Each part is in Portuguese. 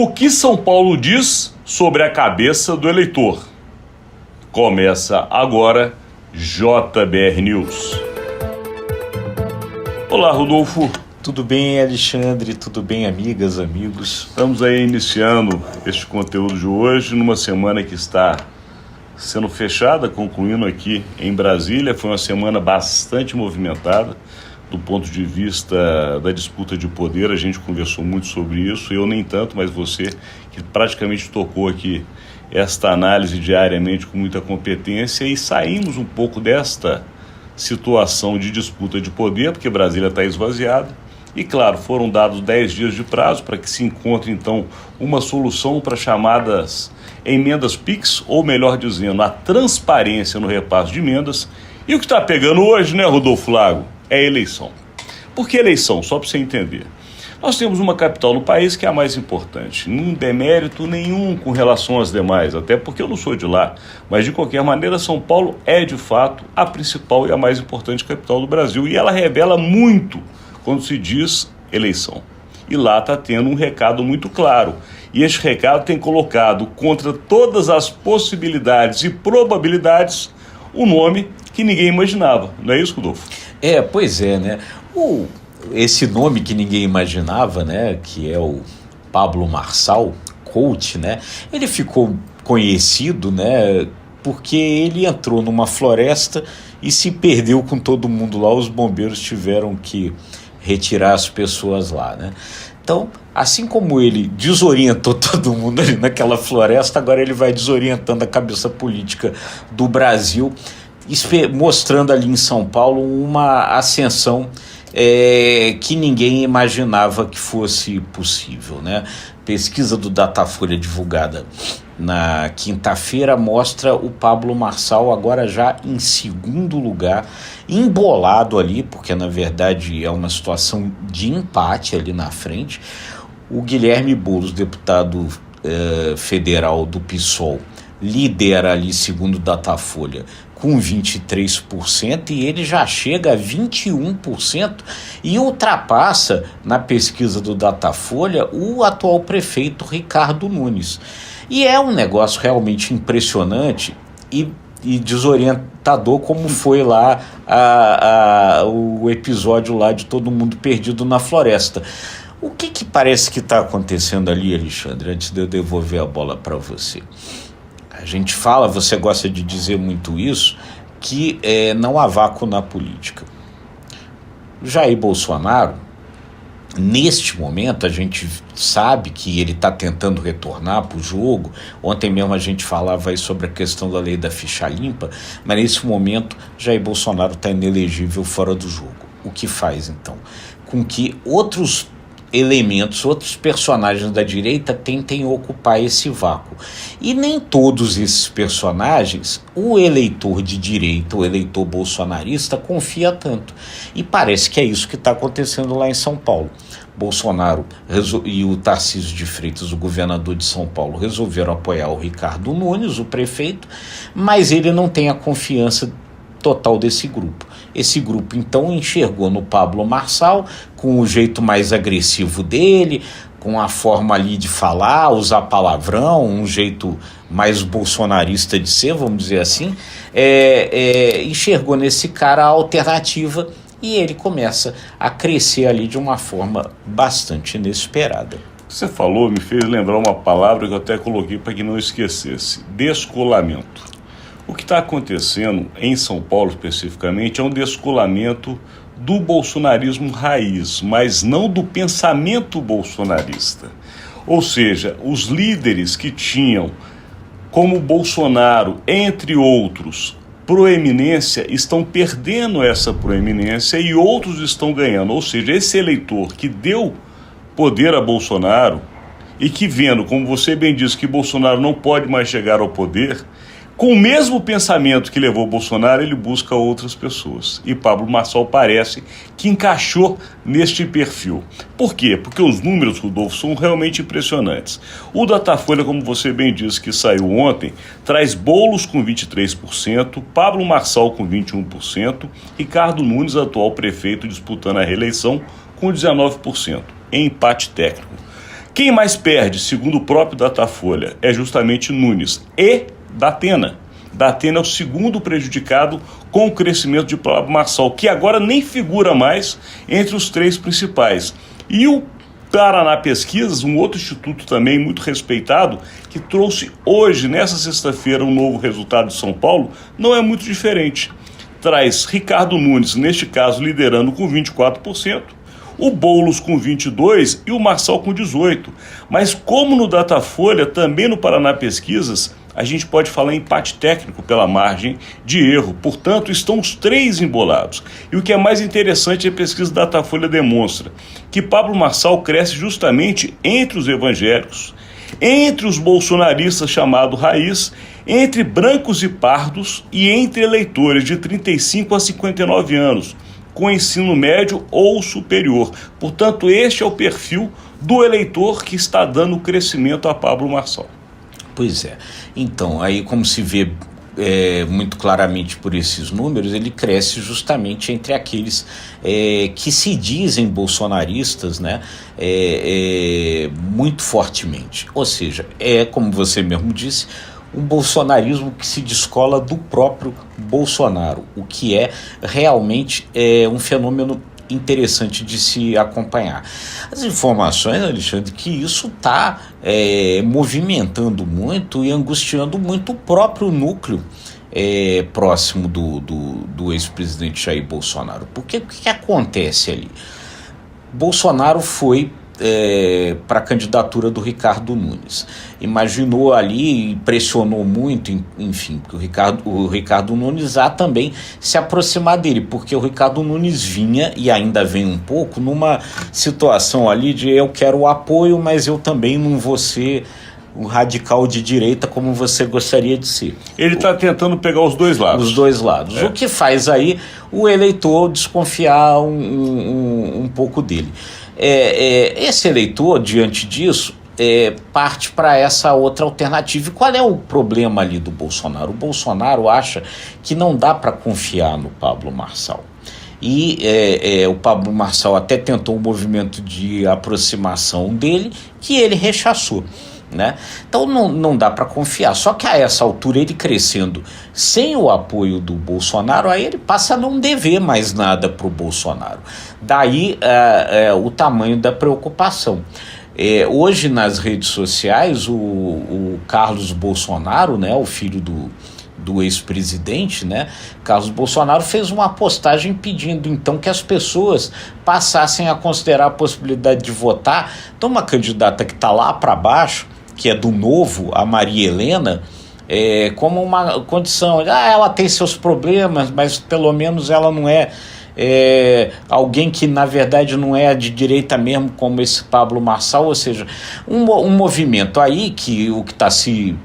O que São Paulo diz sobre a cabeça do eleitor? Começa agora JBR News. Olá, Rodolfo. Tudo bem, Alexandre? Tudo bem, amigas, amigos? Estamos aí iniciando este conteúdo de hoje numa semana que está sendo fechada, concluindo aqui em Brasília. Foi uma semana bastante movimentada do ponto de vista da disputa de poder. A gente conversou muito sobre isso, eu nem tanto, mas você que praticamente tocou aqui esta análise diariamente com muita competência, e saímos um pouco desta situação de disputa de poder, porque Brasília está esvaziada, e claro, foram dados 10 dias de prazo para que se encontre então uma solução para chamadas emendas PIX, ou melhor dizendo, a transparência no repasse de emendas. E o que está pegando hoje, né, Rodolfo Lago, é eleição. Por que eleição? Só para você entender. Nós temos uma capital no país que é a mais importante, não demérito nenhum com relação às demais, até porque eu não sou de lá, mas de qualquer maneira São Paulo é de fato a principal e a mais importante capital do Brasil, e ela revela muito quando se diz eleição. E lá está tendo um recado muito claro, e este recado tem colocado contra todas as possibilidades e probabilidades um nome que ninguém imaginava, não é isso, Rodolfo? Pois é, né? Esse nome que ninguém imaginava, né, que é o Pablo Marçal, coach, né, ele ficou conhecido, né, porque ele entrou numa floresta e se perdeu com todo mundo lá. Os bombeiros tiveram que retirar as pessoas lá, né? Então, assim como ele desorientou todo mundo ali naquela floresta, agora ele vai desorientando a cabeça política do Brasil, mostrando ali em São Paulo uma ascensão que ninguém imaginava que fosse possível, né? Pesquisa do Datafolha divulgada na quinta-feira mostra o Pablo Marçal agora já em segundo lugar, embolado ali, porque na verdade é uma situação de empate ali na frente. O Guilherme Boulos, deputado federal do PSOL, lidera ali, segundo o Datafolha, com 23%, e ele já chega a 21% e ultrapassa, na pesquisa do Datafolha, o atual prefeito Ricardo Nunes. E é um negócio realmente impressionante e desorientador, como foi lá o episódio lá de todo mundo perdido na floresta. O que parece que está acontecendo ali, Alexandre, antes de eu devolver a bola para você? A gente fala, você gosta de dizer muito isso, que não há vácuo na política. Jair Bolsonaro, neste momento, a gente sabe que ele está tentando retornar para o jogo. Ontem mesmo a gente falava aí sobre a questão da lei da ficha limpa, mas nesse momento Jair Bolsonaro está inelegível, fora do jogo. O que faz, então, com que outros elementos, outros personagens da direita tentem ocupar esse vácuo. E nem todos esses personagens o eleitor de direita, o eleitor bolsonarista, confia tanto. E parece que é isso que está acontecendo lá em São Paulo. Bolsonaro e o Tarcísio de Freitas, o governador de São Paulo, resolveram apoiar o Ricardo Nunes, o prefeito, mas ele não tem a confiança total desse grupo. Esse grupo, então, enxergou no Pablo Marçal, com o jeito mais agressivo dele, com a forma ali de falar, usar palavrão, um jeito mais bolsonarista de ser, vamos dizer assim, enxergou nesse cara a alternativa, e ele começa a crescer ali de uma forma bastante inesperada. Você falou, me fez lembrar uma palavra que eu até coloquei para que não esquecesse: descolamento. O que está acontecendo em São Paulo especificamente é um descolamento do bolsonarismo raiz, mas não do pensamento bolsonarista. Ou seja, os líderes que tinham como Bolsonaro, entre outros, proeminência, estão perdendo essa proeminência e outros estão ganhando. Ou seja, esse eleitor que deu poder a Bolsonaro e que, vendo, como você bem disse, que Bolsonaro não pode mais chegar ao poder, com o mesmo pensamento que levou Bolsonaro, ele busca outras pessoas. E Pablo Marçal parece que encaixou neste perfil. Por quê? Porque os números, Rodolfo, são realmente impressionantes. O Datafolha, como você bem disse, que saiu ontem, traz Boulos com 23%, Pablo Marçal com 21%, Ricardo Nunes, atual prefeito, disputando a reeleição, com 19%, em empate técnico. Quem mais perde, segundo o próprio Datafolha, é justamente Nunes e Datena. Datena é o segundo prejudicado com o crescimento de Pablo Marçal, que agora nem figura mais entre os três principais. E o Paraná Pesquisas, um outro instituto também muito respeitado, que trouxe hoje, nessa sexta-feira, um novo resultado de São Paulo, não é muito diferente. Traz Ricardo Nunes, neste caso, liderando com 24%, o Boulos com 22% e o Marçal com 18%. Mas como no Datafolha, também no Paraná Pesquisas, a gente pode falar em empate técnico pela margem de erro. Portanto, estão os três embolados. E o que é mais interessante, a pesquisa Datafolha demonstra que Pablo Marçal cresce justamente entre os evangélicos, entre os bolsonaristas chamado raiz, entre brancos e pardos e entre eleitores de 35 a 59 anos, com ensino médio ou superior. Portanto, este é o perfil do eleitor que está dando crescimento a Pablo Marçal. Pois é. Então, aí como se vê muito claramente por esses números, ele cresce justamente entre aqueles que se dizem bolsonaristas, né, muito fortemente. Ou seja, como você mesmo disse, um bolsonarismo que se descola do próprio Bolsonaro, o que é realmente um fenômeno interessante de se acompanhar. As informações, Alexandre, que isso está movimentando muito e angustiando muito o próprio núcleo próximo do ex-presidente Jair Bolsonaro. Porque o que acontece ali? Bolsonaro foi para a candidatura do Ricardo Nunes. Imaginou ali e pressionou muito, enfim, que o Ricardo Nunes também se aproximar dele, porque o Ricardo Nunes vinha, e ainda vem um pouco, numa situação ali de eu quero o apoio, mas eu também não vou ser um radical de direita como você gostaria de ser. Ele está tentando pegar os dois lados. Os dois lados. O que faz aí o eleitor desconfiar um pouco dele. Esse eleitor, diante disso, parte para essa outra alternativa. E qual é o problema ali do Bolsonaro? O Bolsonaro acha que não dá para confiar no Pablo Marçal. E o Pablo Marçal até tentou um movimento de aproximação dele, que ele rechaçou, né? Então não dá para confiar. Só que a essa altura, ele crescendo sem o apoio do Bolsonaro, aí ele passa a não dever mais nada para o Bolsonaro. Daí o tamanho da preocupação. Hoje nas redes sociais, o Carlos Bolsonaro, né, o filho do ex-presidente, né, Carlos Bolsonaro, fez uma postagem pedindo então que as pessoas passassem a considerar a possibilidade de votar de uma candidata que está lá para baixo, que é do Novo, a Maria Helena, como uma condição. Ela tem seus problemas, mas pelo menos ela não é alguém que na verdade não é de direita mesmo, como esse Pablo Marçal. Ou seja, um movimento aí que o que está se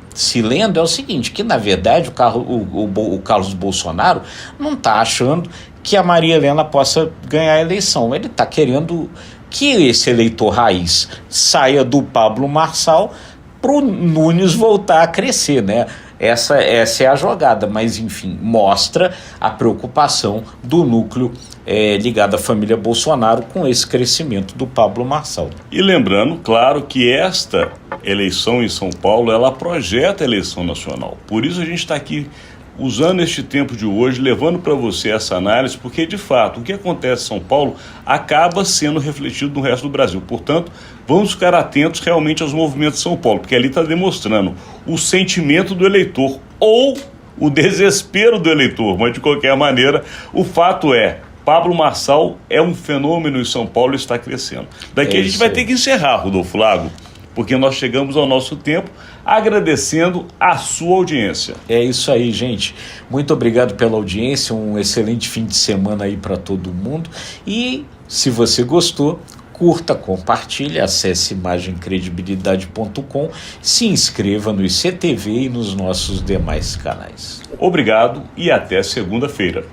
lendo é o seguinte, que na verdade o Carlos Bolsonaro não está achando que a Maria Helena possa ganhar a eleição. Ele está querendo que esse eleitor raiz saia do Pablo Marçal para o Nunes voltar a crescer, né? Essa é a jogada, mas enfim, mostra a preocupação do núcleo ligado à família Bolsonaro com esse crescimento do Pablo Marçal. E lembrando, claro, que esta eleição em São Paulo, ela projeta a eleição nacional. Por isso a gente está aqui usando este tempo de hoje, levando para você essa análise, porque de fato o que acontece em São Paulo acaba sendo refletido no resto do Brasil. Portanto, vamos ficar atentos realmente aos movimentos de São Paulo, porque ali está demonstrando o sentimento do eleitor ou o desespero do eleitor, mas de qualquer maneira, o fato Pablo Marçal é um fenômeno em São Paulo e está crescendo. Daqui a gente vai ter que encerrar, Rodolfo Lago, porque nós chegamos ao nosso tempo, agradecendo a sua audiência. É isso aí, gente. Muito obrigado pela audiência, um excelente fim de semana aí para todo mundo. E se você gostou, curta, compartilhe, acesse imagemcredibilidade.com, se inscreva no ICTV e nos nossos demais canais. Obrigado e até segunda-feira.